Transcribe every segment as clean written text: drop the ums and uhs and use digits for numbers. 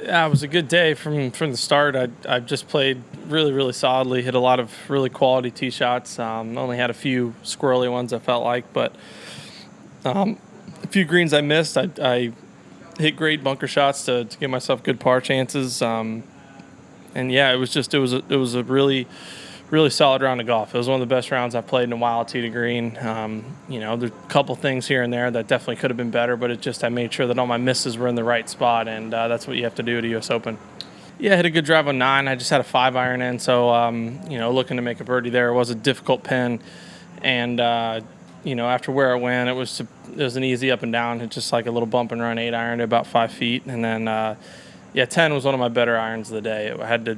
Yeah, it was a good day from the start. I just played really solidly. Hit a lot of really quality tee shots. Only had a few squirrely ones I felt like, but a few greens I missed. I hit great bunker shots to give myself good par chances. And yeah, it was a really solid round of golf. It was one of the best rounds I've played in a while, tee to green. There's a couple things here and there that definitely could have been better, but I made sure that all my misses were in the right spot, and that's what you have to do at a U.S. Open. Yeah, I hit a good drive on 9. I just had a 5-iron in, so looking to make a birdie there. It was a difficult pin, and after where it went, it was an easy up and down. It's just like a little bump and run 8-iron to about 5 feet, and then 10 was one of my better irons of the day. I had to,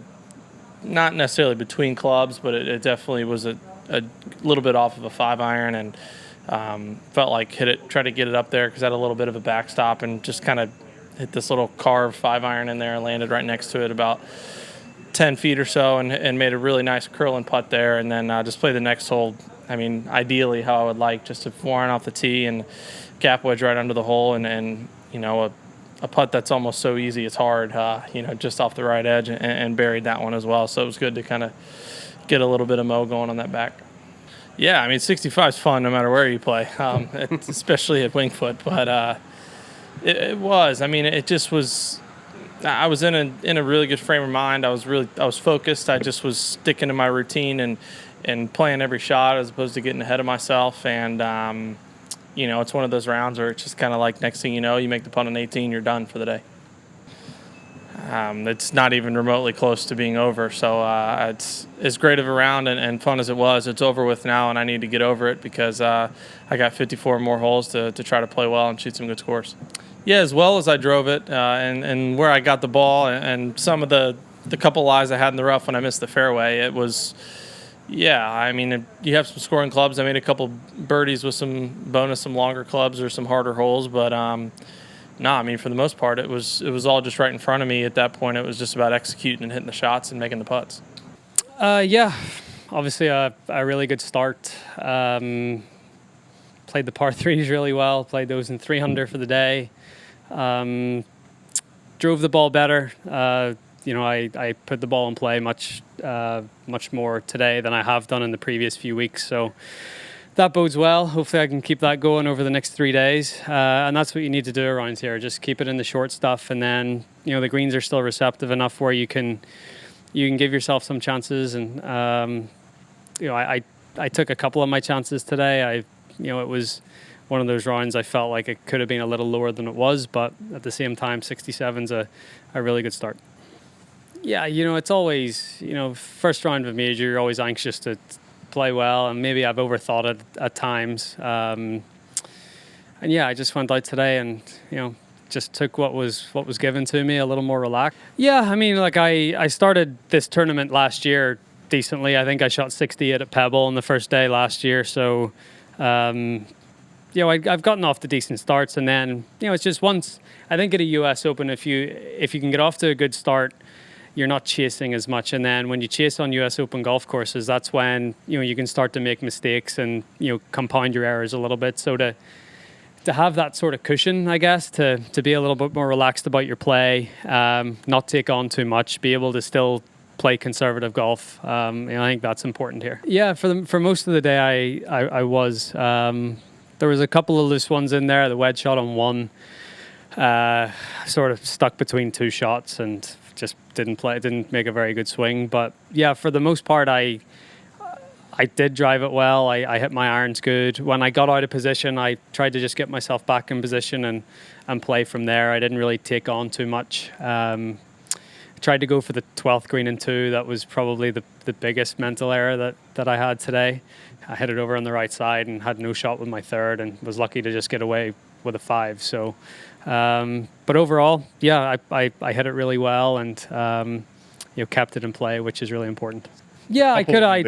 not necessarily between clubs, but it definitely was a little bit off of a 5-iron, and felt like tried to get it up there because I had a little bit of a backstop, and just kind of hit this little carved 5-iron in there and landed right next to it about 10 feet or so, and made a really nice curl and putt there, and then just play the next hole. I mean, ideally how I would like, just to warren off the tee and gap wedge right under the hole, and a putt that's almost so easy it's hard, just off the right edge, and buried that one as well. So it was good to kind of get a little bit of mo going on that back. Yeah, I mean, 65 is fun no matter where you play, especially at Winged Foot. But it was. I mean, it just was. I was in a really good frame of mind. I was focused. I just was sticking to my routine and playing every shot as opposed to getting ahead of myself. And it's one of those rounds where it's just kind of like, next thing you know, you make the putt on 18, you're done for the day. It's not even remotely close to being over. So it's as great of a round and fun as it was. It's over with now, and I need to get over it because I got 54 more holes to try to play well and shoot some good scores. Yeah, as well as I drove it, and where I got the ball, and some of the couple lies I had in the rough when I missed the fairway, it was, yeah, I mean, you have some scoring clubs. I made a couple birdies with some longer clubs or some harder holes, but no, I mean, for the most part, it was all just right in front of me at that point. It was just about executing and hitting the shots and making the putts. Yeah, obviously a really good start. Played the par threes really well. Played those in 300 for the day. Drove the ball better. I put the ball in play much more today than I have done in the previous few weeks. So that bodes well. Hopefully I can keep that going over the next 3 days. And that's what you need to do around here. Just keep it in the short stuff. And then, the greens are still receptive enough where you can give yourself some chances. And, I took a couple of my chances today. It was one of those rounds I felt like it could have been a little lower than it was, but at the same time, 67's a really good start. Yeah, it's always, first round of a major, you're always anxious to play well, and maybe I've overthought it at times. And yeah, I just went out today and, just took what was given to me, a little more relaxed. Yeah, I mean, like I started this tournament last year decently. I think I shot 68 at Pebble on the first day last year, so I've gotten off to decent starts, and then it's just once I think at a U.S. Open, if you can get off to a good start, you're not chasing as much, and then when you chase on U.S. Open golf courses, that's when you can start to make mistakes and compound your errors a little bit. So to have that sort of cushion, I guess, to be a little bit more relaxed about your play, not take on too much, be able to still play conservative golf. I think that's important here. Yeah, for most of the day, I was. There was a couple of loose ones in there. The wedge shot on one, sort of stuck between two shots and just didn't make a very good swing. But yeah, for the most part, I did drive it well. I hit my irons good. When I got out of position, I tried to just get myself back in position and play from there. I didn't really take on too much. Tried to go for the 12th green in 2. That was probably the biggest mental error that I had today. I hit it over on the right side and had no shot with my 3rd, and was lucky to just get away with a 5. So, but overall, yeah, I hit it really well and kept it in play, which is really important. Yeah, I could. I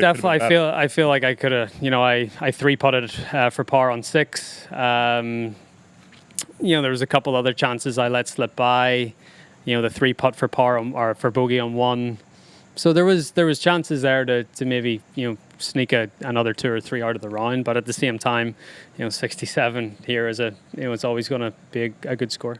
feel like I could have. I 3-putted for par on 6. There was a couple other chances I let slip by. The 3-putt for par or for bogey on 1. So there was chances there to maybe sneak another 2 or 3 out of the round. But at the same time, 67 here is it's always going to be a good score.